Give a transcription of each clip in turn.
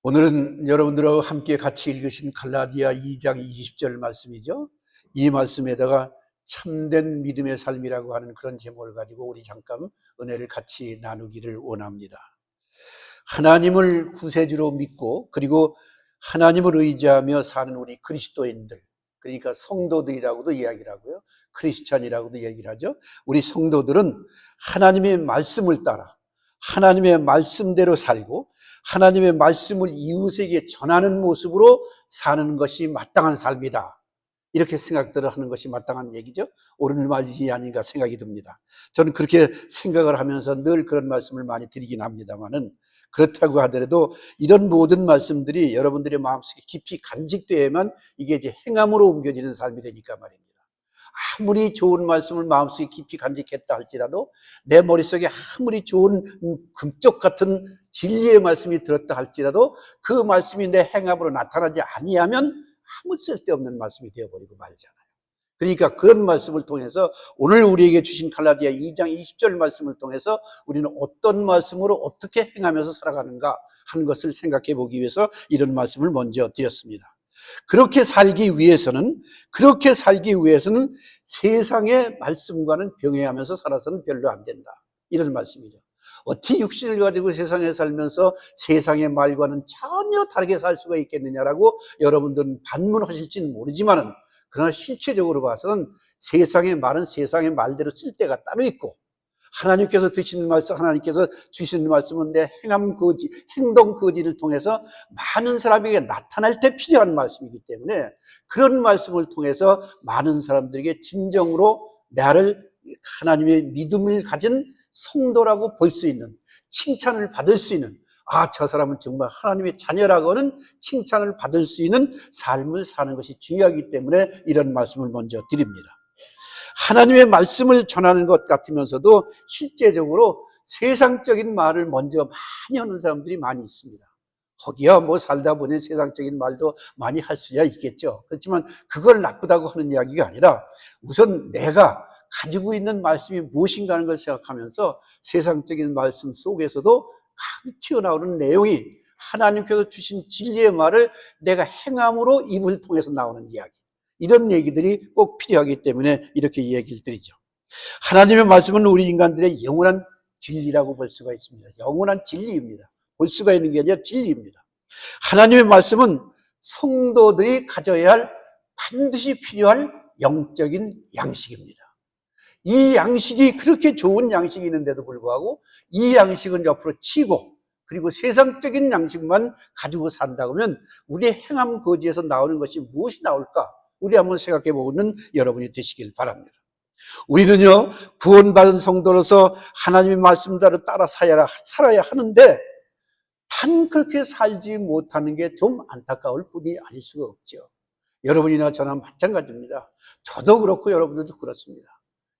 오늘은 여러분들하고 함께 같이 읽으신 갈라디아 2장 20절 말씀이죠. 이 말씀에다가 참된 믿음의 삶이라고 하는 그런 제목을 가지고 우리 잠깐 은혜를 같이 나누기를 원합니다. 하나님을 구세주로 믿고 그리고 하나님을 의지하며 사는 우리 그리스도인들, 그러니까 성도들이라고도 이야기를 하고요, 크리스찬이라고도 얘기를 하죠. 우리 성도들은 하나님의 말씀을 따라 하나님의 말씀대로 살고 하나님의 말씀을 이웃에게 전하는 모습으로 사는 것이 마땅한 삶이다, 이렇게 생각들을 하는 것이 마땅한 얘기죠. 옳은 말이 아닌가 생각이 듭니다. 저는 그렇게 생각을 하면서 늘 그런 말씀을 많이 드리긴 합니다만은, 그렇다고 하더라도 이런 모든 말씀들이 여러분들의 마음속에 깊이 간직되어야만 이게 이제 행함으로 옮겨지는 삶이 되니까 말입니다. 아무리 좋은 말씀을 마음속에 깊이 간직했다 할지라도, 내 머릿속에 아무리 좋은 금쪽 같은 진리의 말씀이 들었다 할지라도 그 말씀이 내 행함으로 나타나지 아니하면 아무 쓸데없는 말씀이 되어버리고 말잖아요. 그러니까 그런 말씀을 통해서 오늘 우리에게 주신 갈라디아 2장 20절 말씀을 통해서 우리는 어떤 말씀으로 어떻게 행하면서 살아가는가 하는 것을 생각해 보기 위해서 이런 말씀을 먼저 드렸습니다. 그렇게 살기 위해서는 세상의 말씀과는 병행하면서 살아서는 별로 안 된다, 이런 말씀이죠. 어떻게 육신을 가지고 세상에 살면서 세상의 말과는 전혀 다르게 살 수가 있겠느냐라고 여러분들은 반문하실지는 모르지만은, 그러나 실체적으로 봐서는 세상의 말은 세상의 말대로 쓸 때가 따로 있고, 하나님께서 주시는 말씀은 내 행동 거지를 통해서 많은 사람에게 나타날 때 필요한 말씀이기 때문에, 그런 말씀을 통해서 많은 사람들에게 진정으로 나를 하나님의 믿음을 가진 성도라고 볼 수 있는, 칭찬을 받을 수 있는, 저 사람은 정말 하나님의 자녀라고는 칭찬을 받을 수 있는 삶을 사는 것이 중요하기 때문에 이런 말씀을 먼저 드립니다. 하나님의 말씀을 전하는 것 같으면서도 실제적으로 세상적인 말을 먼저 많이 하는 사람들이 많이 있습니다. 거기야 뭐 살다 보니 세상적인 말도 많이 할 수야 있겠죠. 그렇지만 그걸 나쁘다고 하는 이야기가 아니라, 우선 내가 가지고 있는 말씀이 무엇인가 하는 걸 생각하면서 세상적인 말씀 속에서도 튀어나오는 내용이 하나님께서 주신 진리의 말을 내가 행함으로 입을 통해서 나오는 이야기, 이런 얘기들이 꼭 필요하기 때문에 이렇게 얘기를 드리죠. 하나님의 말씀은 우리 인간들의 영원한 진리라고 볼 수가 있습니다. 영원한 진리입니다. 볼 수가 있는 게 아니라 진리입니다. 하나님의 말씀은 성도들이 가져야 할, 반드시 필요할 영적인 양식입니다. 이 양식이 그렇게 좋은 양식이 있는데도 불구하고 이 양식은 옆으로 치고 그리고 세상적인 양식만 가지고 산다고 하면 우리의 행함 거지에서 나오는 것이 무엇이 나올까? 우리 한번 생각해 보는 여러분이 되시길 바랍니다. 우리는요, 구원받은 성도로서 하나님의 말씀대로 따라 살아야 하는데, 단 그렇게 살지 못하는 게 좀 안타까울 뿐이 아닐 수가 없죠. 여러분이나 저나 마찬가지입니다. 저도 그렇고 여러분들도 그렇습니다.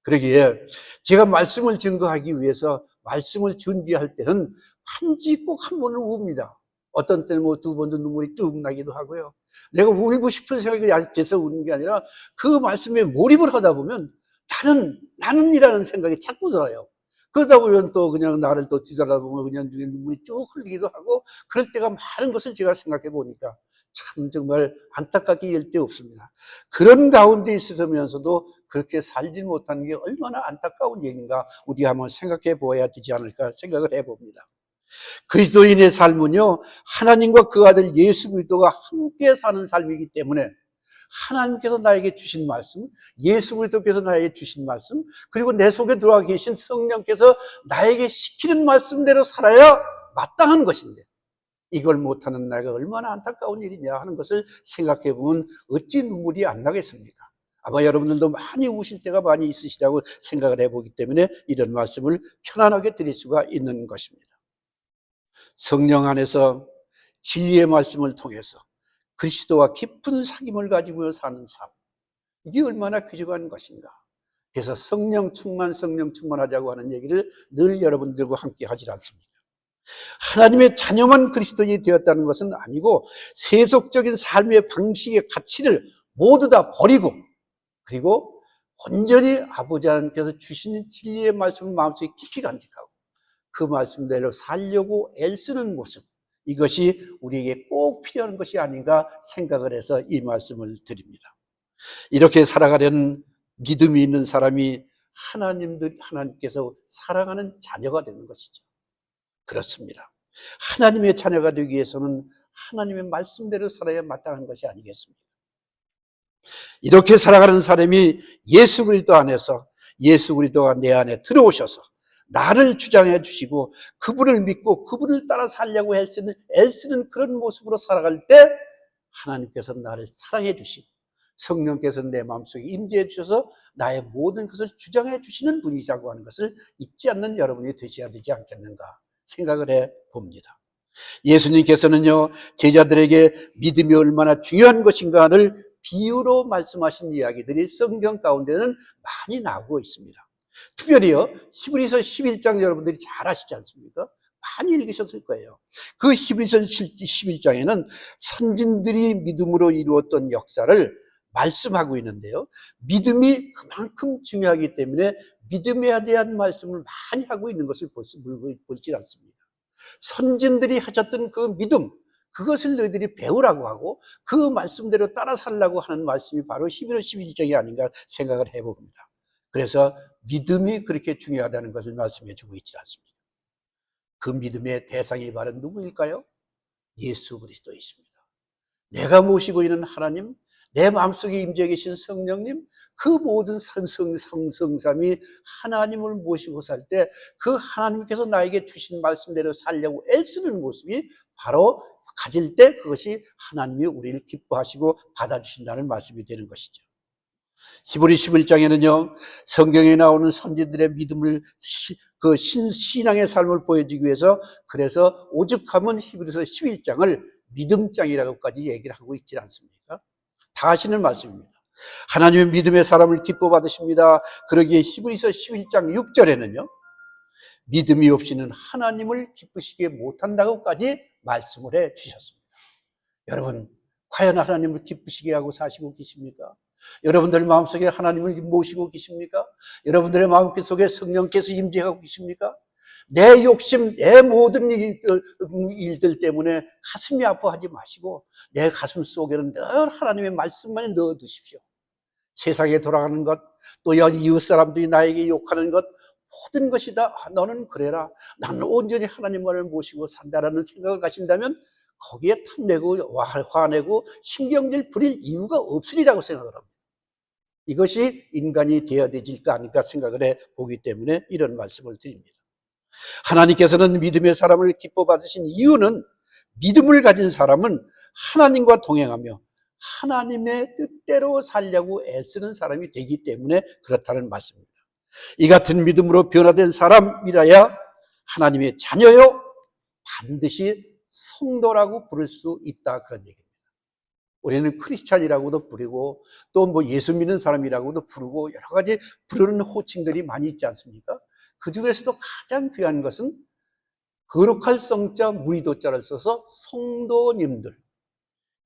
그러기에 제가 말씀을 증거하기 위해서 말씀을 준비할 때는 반드시 꼭 한 번은 웁니다. 어떤 때는 뭐 두 번도 눈물이 쭉 나기도 하고요. 내가 울고 싶은 생각이 돼서 우는 게 아니라 그 말씀에 몰입을 하다 보면 나는이라는 생각이 자꾸 들어요. 그러다 보면 또 그냥 나를 또 뒤돌아보면 그냥 눈물이 쭉 흘리기도 하고, 그럴 때가 많은 것을 제가 생각해 보니까 참 정말 안타깝게 이를 데 없습니다. 그런 가운데 있으면서도 그렇게 살지 못하는 게 얼마나 안타까운 얘기인가 우리가 한번 생각해 보아야 되지 않을까 생각을 해봅니다. 그리스도인의 삶은요, 하나님과 그 아들 예수 그리스도가 함께 사는 삶이기 때문에 하나님께서 나에게 주신 말씀, 예수 그리스도께서 나에게 주신 말씀, 그리고 내 속에 들어와 계신 성령께서 나에게 시키는 말씀대로 살아야 마땅한 것인데, 이걸 못하는 나가 얼마나 안타까운 일이냐 하는 것을 생각해 보면 어찌 눈물이 안 나겠습니까? 아마 여러분들도 많이 우실 때가 많이 있으시다고 생각을 해보기 때문에 이런 말씀을 편안하게 드릴 수가 있는 것입니다. 성령 안에서 진리의 말씀을 통해서 그리스도와 깊은 사귐을 가지고 사는 삶, 이게 얼마나 귀중한 것인가. 그래서 성령 충만하자고 하는 얘기를 늘 여러분들과 함께 하지 않습니다. 하나님의 자녀만 그리스도인이 되었다는 것은 아니고, 세속적인 삶의 방식의 가치를 모두 다 버리고, 그리고 온전히 아버지 하나님께서 주시는 진리의 말씀을 마음속에 깊이 간직하고 그 말씀대로 살려고 애쓰는 모습, 이것이 우리에게 꼭 필요한 것이 아닌가 생각을 해서 이 말씀을 드립니다. 이렇게 살아가려는 믿음이 있는 사람이 하나님께서 사랑하는 자녀가 되는 것이죠. 그렇습니다. 하나님의 자녀가 되기 위해서는 하나님의 말씀대로 살아야 마땅한 것이 아니겠습니까? 이렇게 살아가는 사람이 예수 그리스도 안에서 예수 그리스도가 내 안에 들어오셔서 나를 주장해 주시고 그분을 믿고 그분을 따라 살려고 애쓰는 그런 모습으로 살아갈 때 하나님께서 나를 사랑해 주시고 성령께서 내 마음속에 임재해 주셔서 나의 모든 것을 주장해 주시는 분이라고 하는 것을 잊지 않는 여러분이 되셔야 되지 않겠는가 생각을 해 봅니다. 예수님께서는요, 제자들에게 믿음이 얼마나 중요한 것인가를 비유로 말씀하신 이야기들이 성경 가운데는 많이 나오고 있습니다. 특별히요, 히브리서 11장 여러분들이 잘 아시지 않습니까? 많이 읽으셨을 거예요. 그 히브리서 11장에는 선진들이 믿음으로 이루었던 역사를 말씀하고 있는데요. 믿음이 그만큼 중요하기 때문에 믿음에 대한 말씀을 많이 하고 있는 것을 볼지 않습니다. 선진들이 하셨던 그 믿음, 그것을 너희들이 배우라고 하고 그 말씀대로 따라 살라고 하는 말씀이 바로 히브리서 11장이 아닌가 생각을 해봅니다. 그래서 믿음이 그렇게 중요하다는 것을 말씀해 주고 있지 않습니다. 그 믿음의 대상이 바로 누구일까요? 예수 그리스도이십니다. 내가 모시고 있는 하나님, 내 마음속에 임재해 계신 성령님, 그 모든 성삼이 하나님을 모시고 살 때 그 하나님께서 나에게 주신 말씀대로 살려고 애쓰는 모습이 바로 가질 때 그것이 하나님이 우리를 기뻐하시고 받아주신다는 말씀이 되는 것이죠. 히브리 11장에는요, 성경에 나오는 선지들의 믿음을 신앙의 삶을 보여주기 위해서 그래서 오죽하면 히브리서 11장을 믿음장이라고까지 얘기를 하고 있지 않습니까? 다 아시는 말씀입니다. 하나님의 믿음의 사람을 기뻐 받으십니다. 그러기에 히브리서 11장 6절에는요, 믿음이 없이는 하나님을 기쁘시게 못한다고까지 말씀을 해 주셨습니다. 여러분, 과연 하나님을 기쁘시게 하고 사시고 계십니까? 여러분들 마음속에 하나님을 모시고 계십니까? 여러분들의 마음속에 성령께서 임재하고 계십니까? 내 욕심, 내 모든 일들 때문에 가슴이 아파하지 마시고 내 가슴 속에는 늘 하나님의 말씀만 넣어두십시오. 세상에 돌아가는 것, 또 이웃 사람들이 나에게 욕하는 것, 모든 것이 다 너는 그래라, 나는 온전히 하나님만을 모시고 산다라는 생각을 가진다면 거기에 탐내고 화내고 신경질 부릴 이유가 없으리라고 생각을 합니다. 이것이 인간이 되어야 되질까 아닐까 생각을 해보기 때문에 이런 말씀을 드립니다. 하나님께서는 믿음의 사람을 기뻐 받으신 이유는 믿음을 가진 사람은 하나님과 동행하며 하나님의 뜻대로 살려고 애쓰는 사람이 되기 때문에 그렇다는 말씀입니다. 이 같은 믿음으로 변화된 사람이라야 하나님의 자녀요, 반드시 성도라고 부를 수 있다, 그런 얘기입니다. 우리는 크리스찬이라고도 부르고 또 뭐 예수 믿는 사람이라고도 부르고 여러 가지 부르는 호칭들이 많이 있지 않습니까? 그 중에서도 가장 귀한 것은 거룩할 성자 무의도자를 써서 성도님들,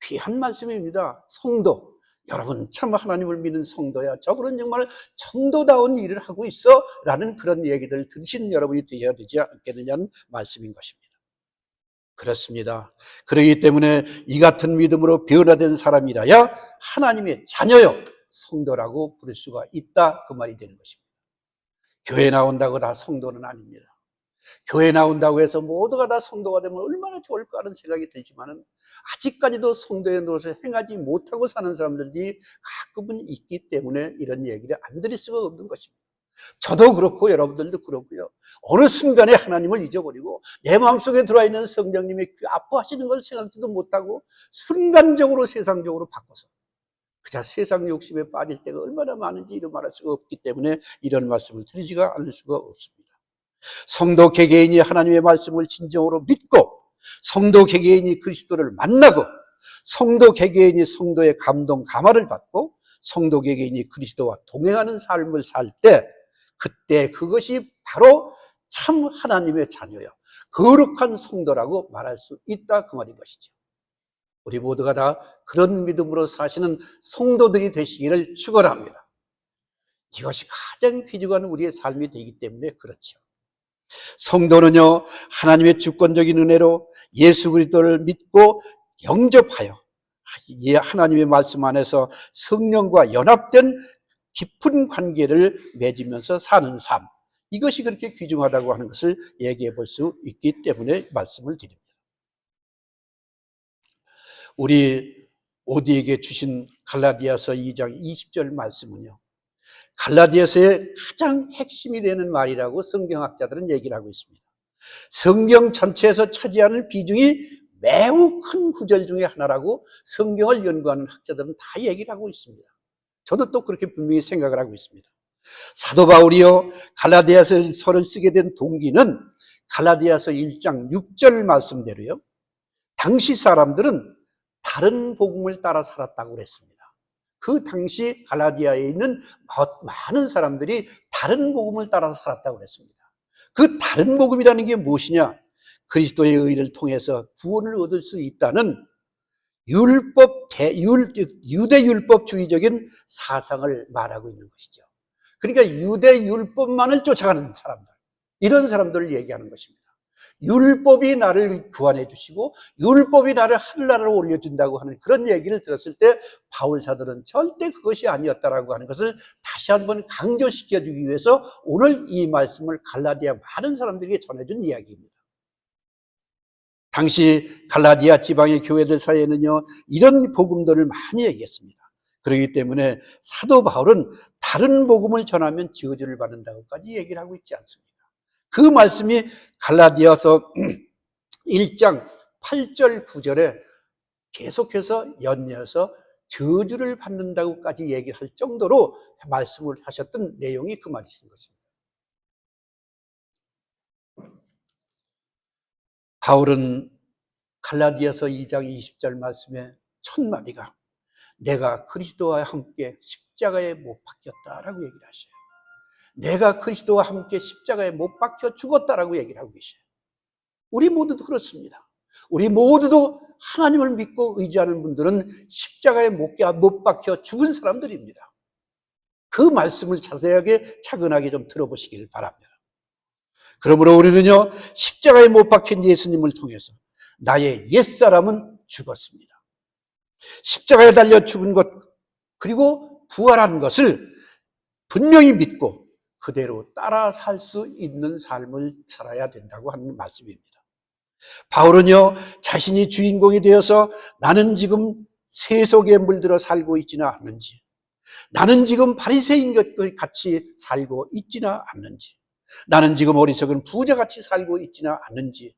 귀한 말씀입니다. 성도, 여러분 참 하나님을 믿는 성도야, 저분은 정말 성도다운 일을 하고 있어 라는 그런 얘기들을 들으신 여러분이 되셔야 되지 않겠느냐는 말씀인 것입니다. 그렇습니다. 그렇기 때문에 이 같은 믿음으로 변화된 사람이라야 하나님의 자녀요, 성도라고 부를 수가 있다, 그 말이 되는 것입니다. 교회 나온다고 다 성도는 아닙니다. 교회 나온다고 해서 모두가 다 성도가 되면 얼마나 좋을까 하는 생각이 들지만은 아직까지도 성도의 노릇을 행하지 못하고 사는 사람들이 가끔은 있기 때문에 이런 얘기를 안 드릴 수가 없는 것입니다. 저도 그렇고 여러분들도 그렇고요. 어느 순간에 하나님을 잊어버리고 내 마음속에 들어와 있는 성령님이 아파하시는 걸 생각지도 못하고 순간적으로 세상적으로 바꿔서 그저 세상 욕심에 빠질 때가 얼마나 많은지 이루 말할 수가 없기 때문에 이런 말씀을 드리지가 않을 수가 없습니다. 성도 개개인이 하나님의 말씀을 진정으로 믿고 성도 개개인이 그리스도를 만나고 성도 개개인이 성도의 감동 감화를 받고 성도 개개인이 그리스도와 동행하는 삶을 살 때 그때 그것이 바로 참 하나님의 자녀요, 거룩한 성도라고 말할 수 있다, 그 말인 것이죠. 우리 모두가 다 그런 믿음으로 사시는 성도들이 되시기를 축원합니다. 이것이 가장 귀중한 우리의 삶이 되기 때문에 그렇죠. 성도는요, 하나님의 주권적인 은혜로 예수 그리스도를 믿고 영접하여 하나님의 말씀 안에서 성령과 연합된 깊은 관계를 맺으면서 사는 삶, 이것이 그렇게 귀중하다고 하는 것을 얘기해 볼 수 있기 때문에 말씀을 드립니다. 우리 오디에게 주신 갈라디아서 2장 20절 말씀은요, 갈라디아서의 가장 핵심이 되는 말이라고 성경학자들은 얘기를 하고 있습니다. 성경 전체에서 차지하는 비중이 매우 큰 구절 중에 하나라고 성경을 연구하는 학자들은 다 얘기를 하고 있습니다. 저도 또 그렇게 분명히 생각을 하고 있습니다. 사도 바울이요, 갈라디아서를 쓰게 된 동기는 갈라디아서 1장 6절 말씀대로요, 당시 사람들은 다른 복음을 따라 살았다고 그랬습니다. 그 당시 갈라디아에 있는 많은 사람들이 다른 복음을 따라서 살았다고 그랬습니다. 그 다른 복음이라는 게 무엇이냐? 그리스도의 의를 통해서 구원을 얻을 수 있다는 유대 율법주의적인 사상을 말하고 있는 것이죠. 그러니까 유대 율법만을 쫓아가는 사람들, 이런 사람들을 얘기하는 것입니다. 율법이 나를 구원해 주시고 율법이 나를 하늘나라로 올려준다고 하는 그런 얘기를 들었을 때 바울 사도는 절대 그것이 아니었다라고 하는 것을 다시 한번 강조시켜주기 위해서 오늘 이 말씀을 갈라디아 많은 사람들에게 전해준 이야기입니다. 당시 갈라디아 지방의 교회들 사이에는요, 이런 복음들을 많이 얘기했습니다. 그렇기 때문에 사도 바울은 다른 복음을 전하면 저주를 받는다고까지 얘기를 하고 있지 않습니다. 그 말씀이 갈라디아서 1장 8절 9절에 계속해서 연이어서 저주를 받는다고까지 얘기할 정도로 말씀을 하셨던 내용이 그 말이신 것입니다. 바울은 갈라디아서 2장 20절 말씀에 첫 마디가 내가 그리스도와 함께 십자가에 못 박혔다라고 얘기를 하셔요. 내가 그리스도와 함께 십자가에 못 박혀 죽었다라고 얘기를 하고 계셔요. 우리 모두도 그렇습니다. 우리 모두도 하나님을 믿고 의지하는 분들은 십자가에 못 박혀 죽은 사람들입니다. 그 말씀을 자세하게 차근하게 좀 들어보시길 바랍니다. 그러므로 우리는요, 십자가에 못 박힌 예수님을 통해서 나의 옛사람은 죽었습니다. 십자가에 달려 죽은 것, 그리고 부활한 것을 분명히 믿고 그대로 따라 살 수 있는 삶을 살아야 된다고 하는 말씀입니다. 바울은요, 자신이 주인공이 되어서 나는 지금 세속에 물들어 살고 있지는 않는지, 나는 지금 바리새인 같이 살고 있지는 않는지, 나는 지금 어리석은 부자같이 살고 있지는 않는지,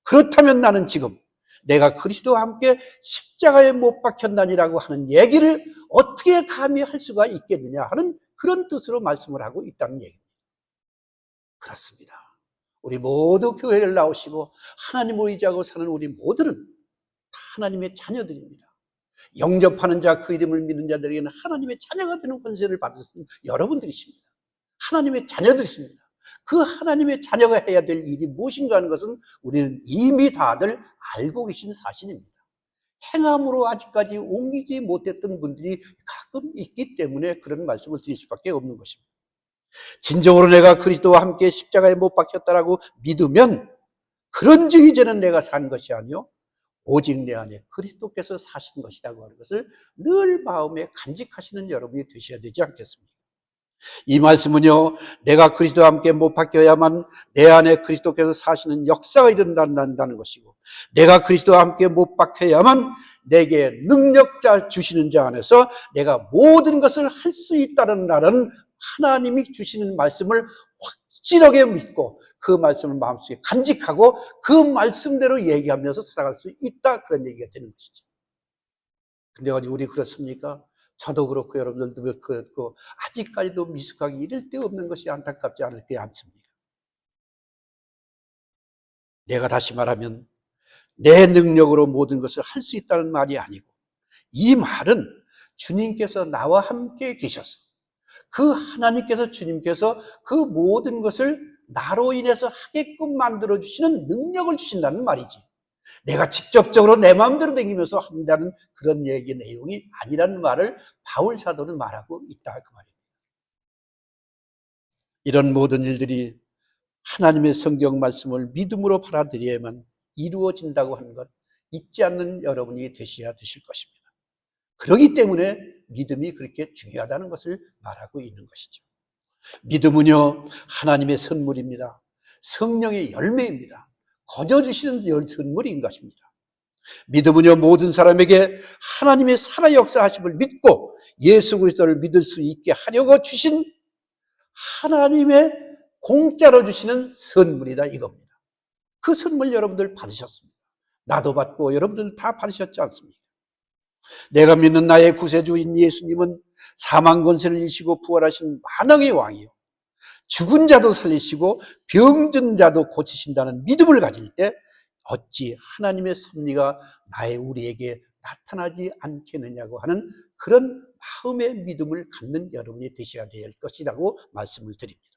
그렇다면 나는 지금 내가 그리스도와 함께 십자가에 못 박혔나니라고 하는 얘기를 어떻게 감히 할 수가 있겠느냐 하는 그런 뜻으로 말씀을 하고 있다는 얘기입니다. 그렇습니다. 우리 모두 교회를 나오시고 하나님을 의지하고 사는 우리 모두는 하나님의 자녀들입니다. 영접하는 자, 그 이름을 믿는 자들에게는 하나님의 자녀가 되는 권세를 받으신 여러분들이십니다. 하나님의 자녀들이십니다. 그 하나님의 자녀가 해야 될 일이 무엇인가 하는 것은 우리는 이미 다들 알고 계신 사실입니다. 행함으로 아직까지 옮기지 못했던 분들이 가끔 있기 때문에 그런 말씀을 드릴 수밖에 없는 것입니다. 진정으로 내가 그리스도와 함께 십자가에 못 박혔다라고 믿으면 그런즉 이제는 내가 산 것이 아니요 오직 내 안에 그리스도께서 사신 것이라고 하는 것을 늘 마음에 간직하시는 여러분이 되셔야 되지 않겠습니까? 이 말씀은요, 내가 그리스도와 함께 못 박혀야만 내 안에 그리스도께서 사시는 역사가 일어난다는 것이고, 내가 그리스도와 함께 못 박혀야만 내게 능력자 주시는 자 안에서 내가 모든 것을 할 수 있다는 나라는 하나님이 주시는 말씀을 확실하게 믿고 그 말씀을 마음속에 간직하고 그 말씀대로 얘기하면서 살아갈 수 있다, 그런 얘기가 되는 것이죠. 근데 우리 그렇습니까? 저도 그렇고 여러분들도 그렇고 아직까지도 미숙하기 이를 데 없는 것이 안타깝지 않을 게 않습니까? 내가 다시 말하면 내 능력으로 모든 것을 할 수 있다는 말이 아니고, 이 말은 주님께서 나와 함께 계셔서 그 하나님께서, 주님께서 그 모든 것을 나로 인해서 하게끔 만들어주시는 능력을 주신다는 말이지, 내가 직접적으로 내 마음대로 다니면서 한다는 그런 얘기 내용이 아니라는 말을 바울 사도는 말하고 있다, 그 말입니다. 이런 모든 일들이 하나님의 성경 말씀을 믿음으로 받아들여야만 이루어진다고 하는 것 잊지 않는 여러분이 되셔야 되실 것입니다. 그렇기 때문에 믿음이 그렇게 중요하다는 것을 말하고 있는 것이죠. 믿음은요, 하나님의 선물입니다. 성령의 열매입니다. 거저주시는 선물인 것입니다. 믿음은요, 모든 사람에게 하나님의 살아 역사하심을 믿고 예수 그리스도를 믿을 수 있게 하려고 주신 하나님의 공짜로 주시는 선물이다 이겁니다. 그 선물 여러분들 받으셨습니다. 나도 받고 여러분들 다 받으셨지 않습니까? 내가 믿는 나의 구세주인 예수님은 사망 권세를 이기시고 부활하신 만왕의 왕이요, 죽은 자도 살리시고 병든 자도 고치신다는 믿음을 가질 때 어찌 하나님의 섭리가 우리에게 나타나지 않겠느냐고 하는 그런 마음의 믿음을 갖는 여러분이 되셔야 될 것이라고 말씀을 드립니다.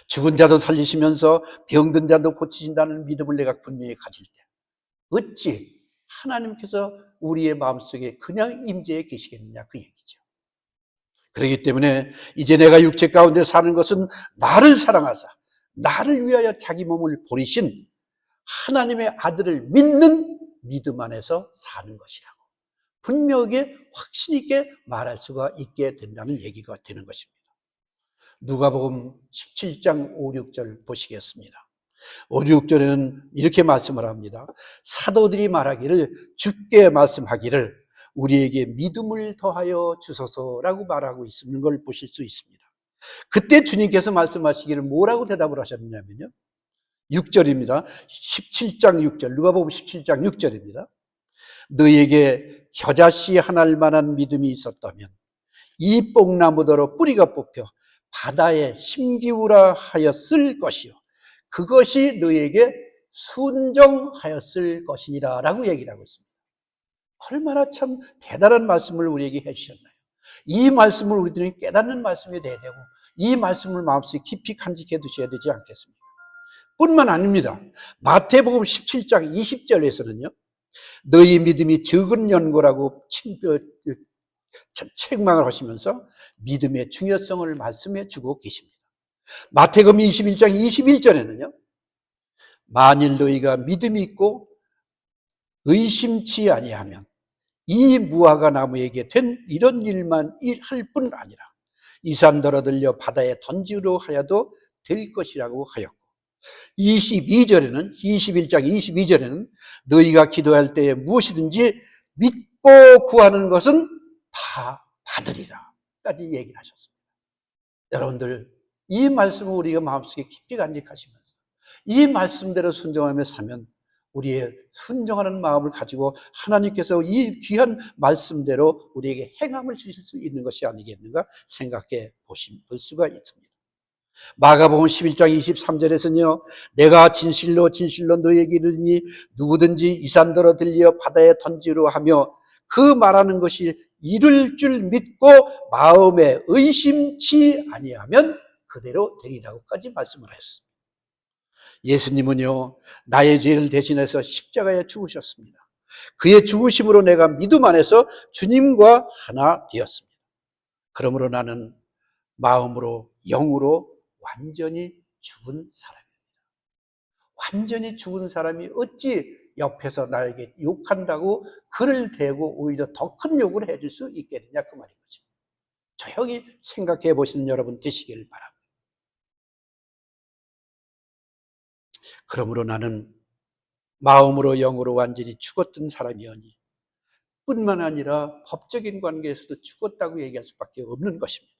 죽은 자도 살리시면서 병든 자도 고치신다는 믿음을 내가 분명히 가질 때 어찌 하나님께서 우리의 마음속에 그냥 임재해 계시겠느냐 그 얘기죠. 그렇기 때문에 이제 내가 육체 가운데 사는 것은 나를 사랑하사 나를 위하여 자기 몸을 버리신 하나님의 아들을 믿는 믿음 안에서 사는 것이라고 분명하게 확신 있게 말할 수가 있게 된다는 얘기가 되는 것입니다. 누가복음 17장 5, 6절 보시겠습니다. 5, 6절에는 이렇게 말씀을 합니다. 사도들이 말하기를, 주께 말씀하기를 우리에게 믿음을 더하여 주소서라고 말하고 있는 걸 보실 수 있습니다. 그때 주님께서 말씀하시기를 뭐라고 대답을 하셨냐면요, 6절입니다. 17장 6절, 누가복음 17장 6절입니다. 너희에게 겨자씨 하나일 만한 믿음이 있었다면 이 뽕나무더러 뿌리가 뽑혀 바다에 심기우라 하였을 것이요, 그것이 너희에게 순종하였을 것이니라 라고 얘기를 하고 있습니다. 얼마나 참 대단한 말씀을 우리에게 해주셨나요? 이 말씀을 우리들이 깨닫는 말씀이 돼야 되고 이 말씀을 마음속에 깊이 간직해 두셔야 되지 않겠습니까? 뿐만 아닙니다. 마태복음 17장 20절에서는요, 너희 믿음이 적은 연고라고 책망을 하시면서 믿음의 중요성을 말씀해 주고 계십니다. 마태복음 21장 21절에는요, 만일 너희가 믿음이 있고 의심치 아니하면 이 무화과 나무에게 된 이런 일만 할 뿐 아니라 이 산더러 들려 바다에 던지려 하여도 될 것이라고 하였고, 22절에는 21장 22절에는 너희가 기도할 때에 무엇이든지 믿고 구하는 것은 다 받으리라 까지 얘기를 하셨습니다. 여러분들 이 말씀을 우리가 마음속에 깊이 간직하시면서 이 말씀대로 순종하며 사면 우리의 순종하는 마음을 가지고 하나님께서 이 귀한 말씀대로 우리에게 행함을 주실 수 있는 것이 아니겠는가 생각해 볼 수가 있습니다. 마가복음 11장 23절에서는요, 내가 진실로 진실로 너희에게 이르니 누구든지 이 산더러 들려 바다에 던지려 하며 그 말하는 것이 이룰 줄 믿고 마음에 의심치 아니하면 그대로 되리라고까지 말씀을 하셨습니다. 예수님은요, 나의 죄를 대신해서 십자가에 죽으셨습니다. 그의 죽으심으로 내가 믿음 안에서 주님과 하나 되었습니다. 그러므로 나는 마음으로 영으로 완전히 죽은 사람입니다. 완전히 죽은 사람이 어찌 옆에서 나에게 욕한다고 그를 대고 오히려 더 큰 욕을 해줄 수 있겠느냐 그 말인 거죠. 조용히 생각해 보시는 여러분 되시길 바랍니다. 그러므로 나는 마음으로 영으로 완전히 죽었던 사람이오니 뿐만 아니라 법적인 관계에서도 죽었다고 얘기할 수밖에 없는 것입니다.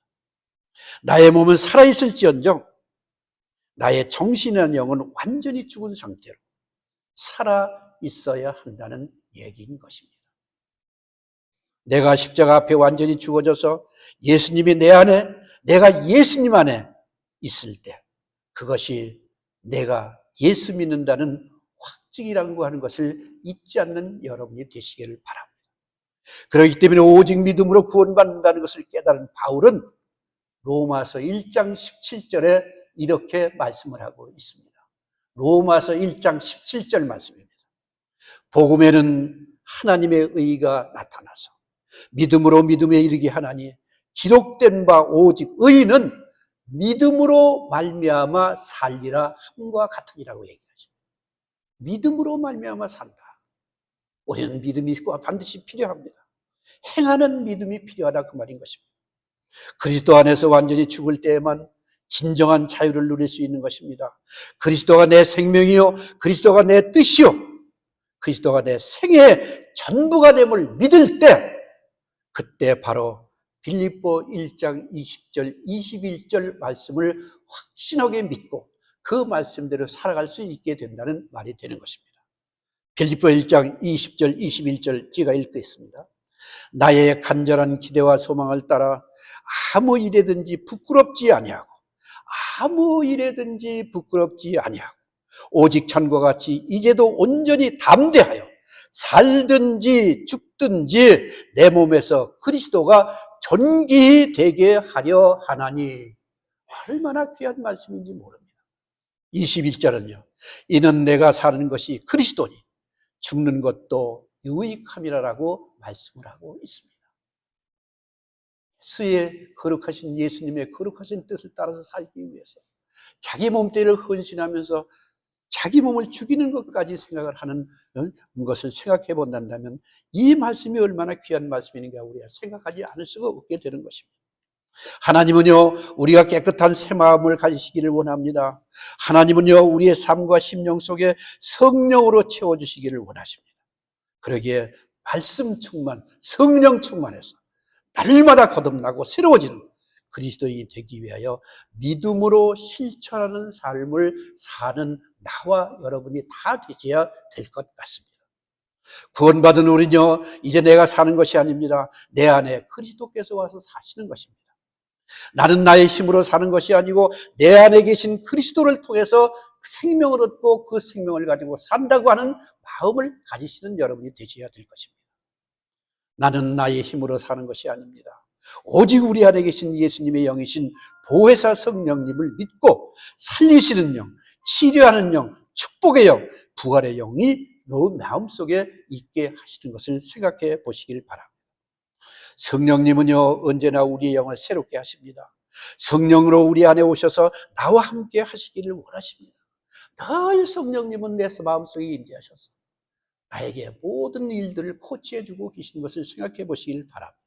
나의 몸은 살아있을지언정 나의 정신이나 영은 완전히 죽은 상태로 살아있어야 한다는 얘기인 것입니다. 내가 십자가 앞에 완전히 죽어져서 예수님이 내 안에, 내가 예수님 안에 있을 때 그것이 내가 예수 믿는다는 확증이라고 하는 것을 잊지 않는 여러분이 되시기를 바랍니다. 그렇기 때문에 오직 믿음으로 구원받는다는 것을 깨달은 바울은 로마서 1장 17절에 이렇게 말씀을 하고 있습니다. 로마서 1장 17절 말씀입니다. 복음에는 하나님의 의가 나타나서 믿음으로 믿음에 이르게 하나니 기록된 바 오직 의는 믿음으로 말미암아 살리라 함과 같으니라고 얘기하십니다. 믿음으로 말미암아 산다. 우리는 믿음이 반드시 필요합니다. 행하는 믿음이 필요하다 그 말인 것입니다. 그리스도 안에서 완전히 죽을 때에만 진정한 자유를 누릴 수 있는 것입니다. 그리스도가 내 생명이요, 그리스도가 내 뜻이요, 그리스도가 내 생애의 전부가 됨을 믿을 때, 그때 바로 빌립보 1장 20절, 21절 말씀을 확신하게 믿고 그 말씀대로 살아갈 수 있게 된다는 말이 되는 것입니다. 빌립보 1장 20절, 21절 제가 읽겠습니다. 나의 간절한 기대와 소망을 따라 아무 일에든지 부끄럽지 아니하고 아무 일에든지 부끄럽지 아니하고 오직 전과 같이 이제도 온전히 담대하여 살든지 죽든지 내 몸에서 그리스도가 존귀히 되게 하려 하나니. 얼마나 귀한 말씀인지 모릅니다. 21절은요. 이는 내가 사는 것이 그리스도니 죽는 것도 유익함이라고 말씀을 하고 있습니다. 스의 거룩하신 예수님의 거룩하신 뜻을 따라서 살기 위해서 자기 몸뚱이를 헌신하면서 자기 몸을 죽이는 것까지 생각을 하는 것을 생각해 본다면 이 말씀이 얼마나 귀한 말씀인가 우리가 생각하지 않을 수가 없게 되는 것입니다. 하나님은요, 우리가 깨끗한 새 마음을 가지시기를 원합니다. 하나님은요, 우리의 삶과 심령 속에 성령으로 채워주시기를 원하십니다. 그러기에 말씀 충만, 성령 충만해서 날마다 거듭나고 새로워지는 그리스도인이 되기 위하여 믿음으로 실천하는 삶을 사는 나와 여러분이 다 되셔야 될 것 같습니다. 구원받은 우리는요, 이제 내가 사는 것이 아닙니다. 내 안에 그리스도께서 와서 사시는 것입니다. 나는 나의 힘으로 사는 것이 아니고 내 안에 계신 그리스도를 통해서 생명을 얻고 그 생명을 가지고 산다고 하는 마음을 가지시는 여러분이 되셔야 될 것입니다. 나는 나의 힘으로 사는 것이 아닙니다. 오직 우리 안에 계신 예수님의 영이신 보혜사 성령님을 믿고 살리시는 영, 치료하는 영, 축복의 영, 부활의 영이 너 마음속에 있게 하시는 것을 생각해 보시길 바랍니다. 성령님은요, 언제나 우리의 영을 새롭게 하십니다. 성령으로 우리 안에 오셔서 나와 함께 하시기를 원하십니다. 늘 성령님은 내 마음속에 임재하셔서 나에게 모든 일들을 코치해주고 계신 것을 생각해 보시길 바랍니다.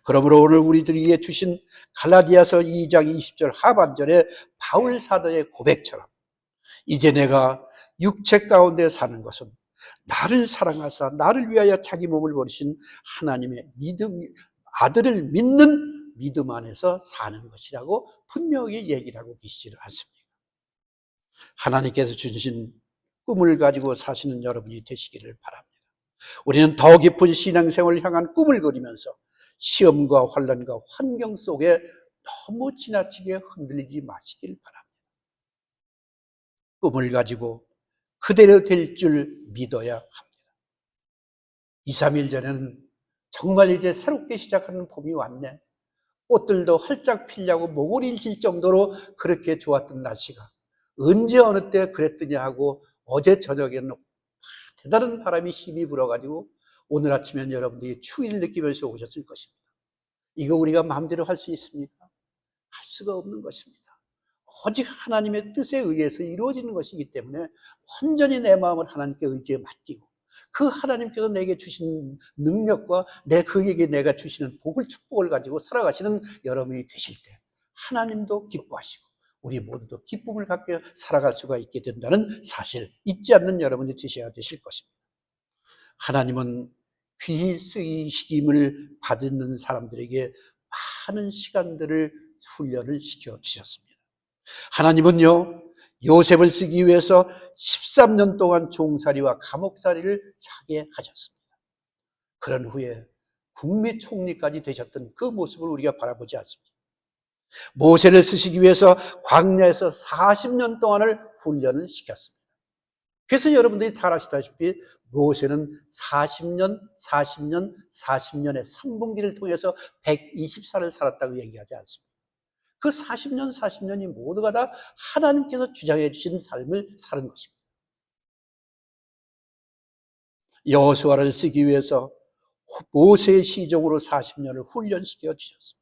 그러므로 오늘 우리들에게 주신 갈라디아서 2장 20절 하반절에 바울 사도의 고백처럼 이제 내가 육체 가운데 사는 것은 나를 사랑하사 나를 위하여 자기 몸을 버리신 하나님의 아들을 믿는 믿음 안에서 사는 것이라고 분명히 얘기를 하고 계시지 않습니까? 하나님께서 주신 꿈을 가지고 사시는 여러분이 되시기를 바랍니다. 우리는 더 깊은 신앙생활을 향한 꿈을 그리면서 시험과 환난과 환경 속에 너무 지나치게 흔들리지 마시길 바랍니다. 꿈을 가지고 그대로 될 줄 믿어야 합니다. 2, 3일 전에는 정말 이제 새롭게 시작하는 봄이 왔네. 꽃들도 활짝 피려고 목을 쉴 정도로 그렇게 좋았던 날씨가 언제 어느 때 그랬더냐 하고 어제 저녁에는 대단한 바람이 힘이 불어가지고 오늘 아침엔 여러분들이 추위를 느끼면서 오셨을 것입니다. 이거 우리가 마음대로 할 수 있습니까? 할 수가 없는 것입니다. 오직 하나님의 뜻에 의해서 이루어지는 것이기 때문에 완전히 내 마음을 하나님께 의지에 맡기고 그 하나님께서 내게 주신 능력과 그에게 내가 주시는 복을 축복을 가지고 살아가시는 여러분이 되실 때 하나님도 기뻐하시고 우리 모두도 기쁨을 갖게 살아갈 수가 있게 된다는 사실 잊지 않는 여러분이 되셔야 되실 것입니다. 하나님은 귀히 쓰이심을 받는 사람들에게 많은 시간들을 훈련을 시켜주셨습니다. 하나님은요, 요셉을 쓰기 위해서 13년 동안 종살이와 감옥살이를 하게 하셨습니다. 그런 후에 국무총리까지 되셨던 그 모습을 우리가 바라보지 않습니다. 모세를 쓰시기 위해서 광야에서 40년 동안을 훈련을 시켰습니다. 그래서 여러분들이 다 아시다시피 모세는 40년의 3분기를 통해서 120살을 살았다고 얘기하지 않습니다. 그 40년이 모두가 다 하나님께서 주장해 주신 삶을 사는 것입니다. 여호수아를 쓰기 위해서 모세의 시종으로 40년을 훈련시켜 주셨습니다.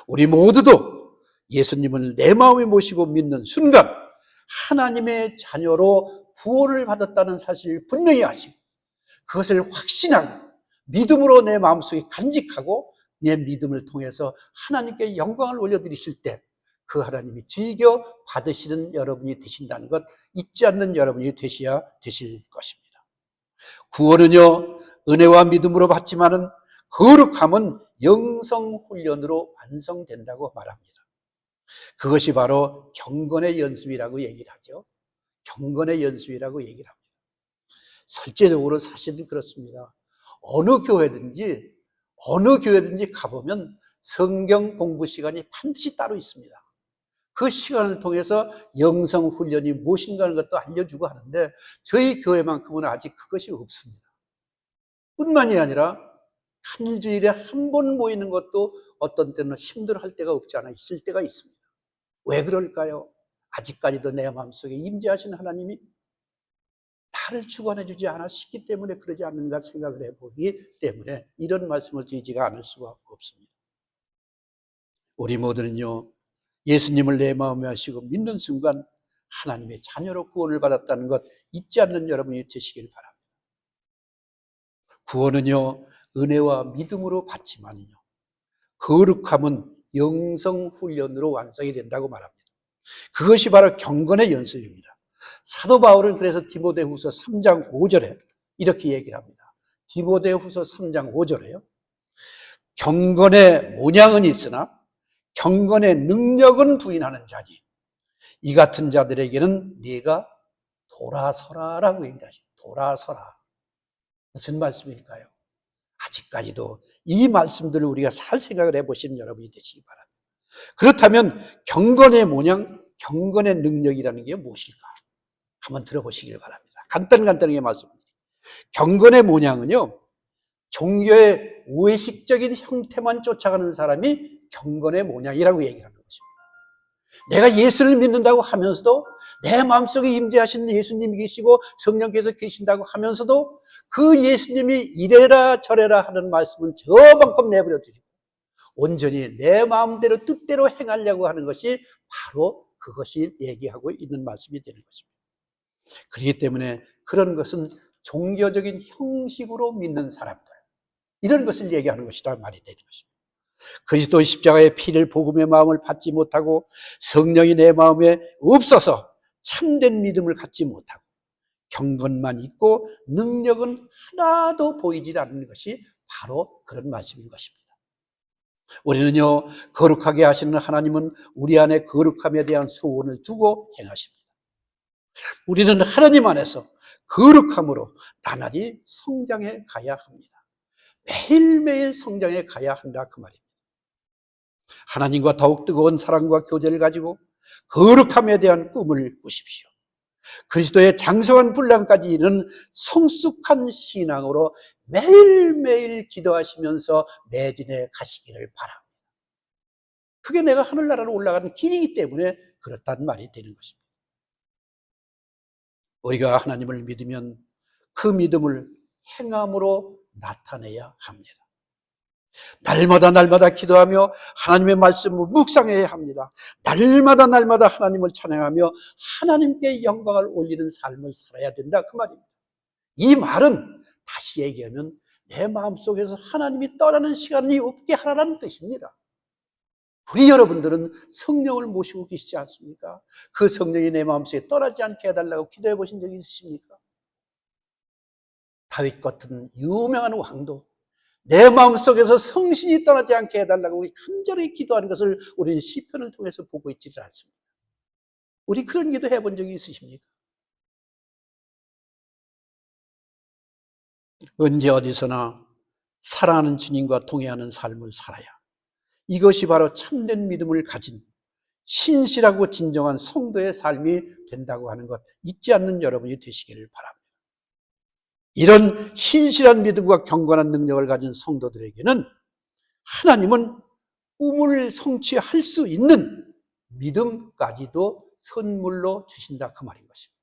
우리 모두도 예수님을 내 마음에 모시고 믿는 순간 하나님의 자녀로 구원을 받았다는 사실을 분명히 아시고 그것을 확신하고 믿음으로 내 마음속에 간직하고 내 믿음을 통해서 하나님께 영광을 올려드리실 때 그 하나님이 즐겨 받으시는 여러분이 되신다는 것 잊지 않는 여러분이 되셔야 되실 것입니다. 구원은요, 은혜와 믿음으로 받지만은 거룩함은 영성훈련으로 완성된다고 말합니다. 그것이 바로 경건의 연습이라고 얘기를 하죠. 경건의 연습이라고 얘기를 합니다. 실제적으로 사실은 그렇습니다. 어느 교회든지 가보면 성경 공부 시간이 반드시 따로 있습니다. 그 시간을 통해서 영성훈련이 무엇인가 하는 것도 알려주고 하는데 저희 교회만큼은 아직 그것이 없습니다. 뿐만이 아니라 한 일주일에 한 번 모이는 것도 어떤 때는 힘들어할 때가 없지 않아 있을 때가 있습니다. 왜 그럴까요? 아직까지도 내 마음속에 임재하신 하나님이 나를 주관해 주지 않았기 때문에 그러지 않는가 생각을 해보기 때문에 이런 말씀을 드리지가 않을 수가 없습니다. 우리 모두는요, 예수님을 내 마음에 하시고 믿는 순간 하나님의 자녀로 구원을 받았다는 것 잊지 않는 여러분이 되시길 바랍니다. 구원은요, 은혜와 믿음으로 받지만요, 거룩함은 영성훈련으로 완성이 된다고 말합니다. 그것이 바로 경건의 연습입니다. 사도 바울은 그래서 디모데후서 3장 5절에 이렇게 얘기를 합니다. 디모데후서 3장 5절에요. 경건의 모양은 있으나 경건의 능력은 부인하는 자니 이 같은 자들에게는 네가 돌아서라라고 얘기하죠. 돌아서라. 무슨 말씀일까요? 아직까지도 이 말씀들을 우리가 잘 생각을 해보시는 여러분이 되시기 바랍니다. 그렇다면 경건의 모양, 경건의 능력이라는 게 무엇일까? 한번 들어보시길 바랍니다. 간단하게 말씀드립니다. 경건의 모양은요, 종교의 외식적인 형태만 쫓아가는 사람이 경건의 모양이라고 얘기하는 것입니다. 내가 예수를 믿는다고 하면서도 내 마음속에 임재하시는 예수님이 계시고 성령께서 계신다고 하면서도 그 예수님이 이래라 저래라 하는 말씀은 저만큼 내버려 두시고 온전히 내 마음대로 뜻대로 행하려고 하는 것이 바로 그것이 얘기하고 있는 말씀이 되는 것입니다. 그렇기 때문에 그런 것은 종교적인 형식으로 믿는 사람들, 이런 것을 얘기하는 것이다 말이 되는 것입니다. 그리스도의 십자가의 피를 복음의 마음을 받지 못하고 성령이 내 마음에 없어서 참된 믿음을 갖지 못하고 경건만 있고 능력은 하나도 보이지 않는 것이 바로 그런 말씀인 것입니다. 우리는요, 거룩하게 하시는 하나님은 우리 안에 거룩함에 대한 소원을 두고 행하십니다. 우리는 하나님 안에서 거룩함으로 나날이 성장해 가야 합니다. 매일매일 성장해 가야 한다 그 말입니다. 하나님과 더욱 뜨거운 사랑과 교제를 가지고 거룩함에 대한 꿈을 꾸십시오. 그리스도의 장성한 분량까지 이르는 성숙한 신앙으로 매일매일 기도하시면서 매진해 가시기를 바랍니다. 그게 내가 하늘나라로 올라가는 길이기 때문에 그렇다는 말이 되는 것입니다. 우리가 하나님을 믿으면 그 믿음을 행함으로 나타내야 합니다. 날마다 기도하며 하나님의 말씀을 묵상해야 합니다. 날마다 하나님을 찬양하며 하나님께 영광을 올리는 삶을 살아야 된다 그 말입니다. 이 말은 다시 얘기하면 내 마음속에서 하나님이 떠나는 시간이 없게 하라는 뜻입니다. 우리 여러분들은 성령을 모시고 계시지 않습니까? 그 성령이 내 마음속에 떠나지 않게 해달라고 기도해 보신 적이 있으십니까? 다윗 같은 유명한 왕도 내 마음속에서 성신이 떠나지 않게 해달라고 간절히 기도하는 것을 우리는 시편을 통해서 보고 있지를 않습니다. 우리 그런 기도 해본 적이 있으십니까? 언제 어디서나 사랑하는 주님과 동행하는 삶을 살아야 이것이 바로 참된 믿음을 가진 신실하고 진정한 성도의 삶이 된다고 하는 것 잊지 않는 여러분이 되시기를 바랍니다. 이런 신실한 믿음과 경건한 능력을 가진 성도들에게는 하나님은 꿈을 성취할 수 있는 믿음까지도 선물로 주신다 그 말인 것입니다.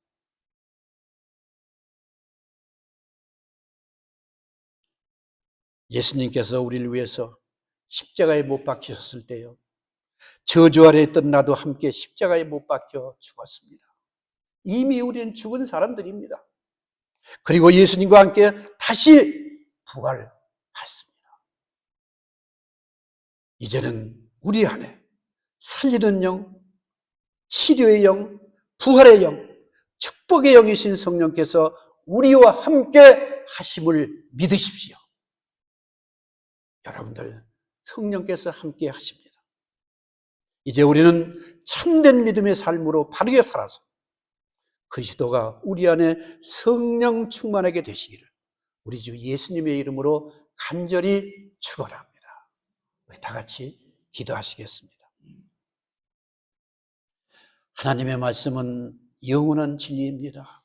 예수님께서 우리를 위해서 십자가에 못 박히셨을 때요, 저주 아래 있던 나도 함께 십자가에 못 박혀 죽었습니다. 이미 우리는 죽은 사람들입니다. 그리고 예수님과 함께 다시 부활했습니다. 이제는 우리 안에 살리는 영, 치료의 영, 부활의 영, 축복의 영이신 성령께서 우리와 함께 하심을 믿으십시오. 여러분들, 성령께서 함께 하십니다. 이제 우리는 참된 믿음의 삶으로 바르게 살아서 그리스도가 우리 안에 성령 충만하게 되시기를 우리 주 예수님의 이름으로 간절히 축원합니다. 우리 다 같이 기도하시겠습니다. 하나님의 말씀은 영원한 진리입니다.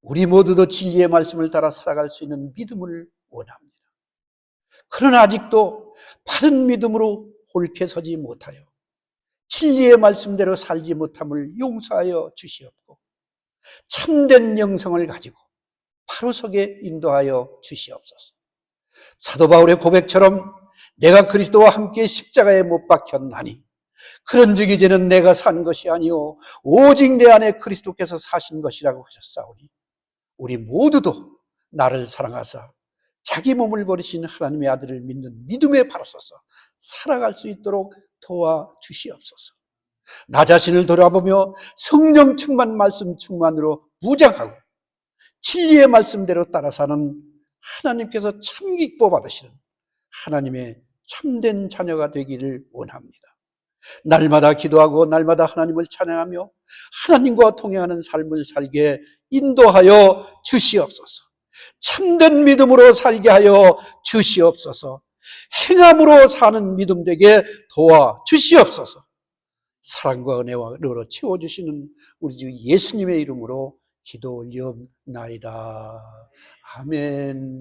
우리 모두도 진리의 말씀을 따라 살아갈 수 있는 믿음을 원합니다. 그러나 아직도 바른 믿음으로 옳게 서지 못하여 진리의 말씀대로 살지 못함을 용서하여 주시옵고 참된 영성을 가지고 바로 서게 인도하여 주시옵소서. 사도 바울의 고백처럼 내가 그리스도와 함께 십자가에 못 박혔나니 그런즉 이제는 내가 산 것이 아니요 오직 내 안에 그리스도께서 사신 것이라고 하셨사오니 우리 모두도 나를 사랑하사 자기 몸을 버리신 하나님의 아들을 믿는 믿음에 바로 서서 살아갈 수 있도록 도와주시옵소서. 나 자신을 돌아보며 성령 충만 말씀 충만으로 무장하고 진리의 말씀대로 따라 사는 하나님께서 참 기뻐 받으시는 하나님의 참된 자녀가 되기를 원합니다. 날마다 기도하고 날마다 하나님을 찬양하며 하나님과 동행하는 삶을 살게 인도하여 주시옵소서. 참된 믿음으로 살게 하여 주시옵소서. 행함으로 사는 믿음 되게 도와주시옵소서. 사랑과 은혜와 은혜로 채워주시는 우리 주 예수님의 이름으로 기도 올리옵나이다. 아멘.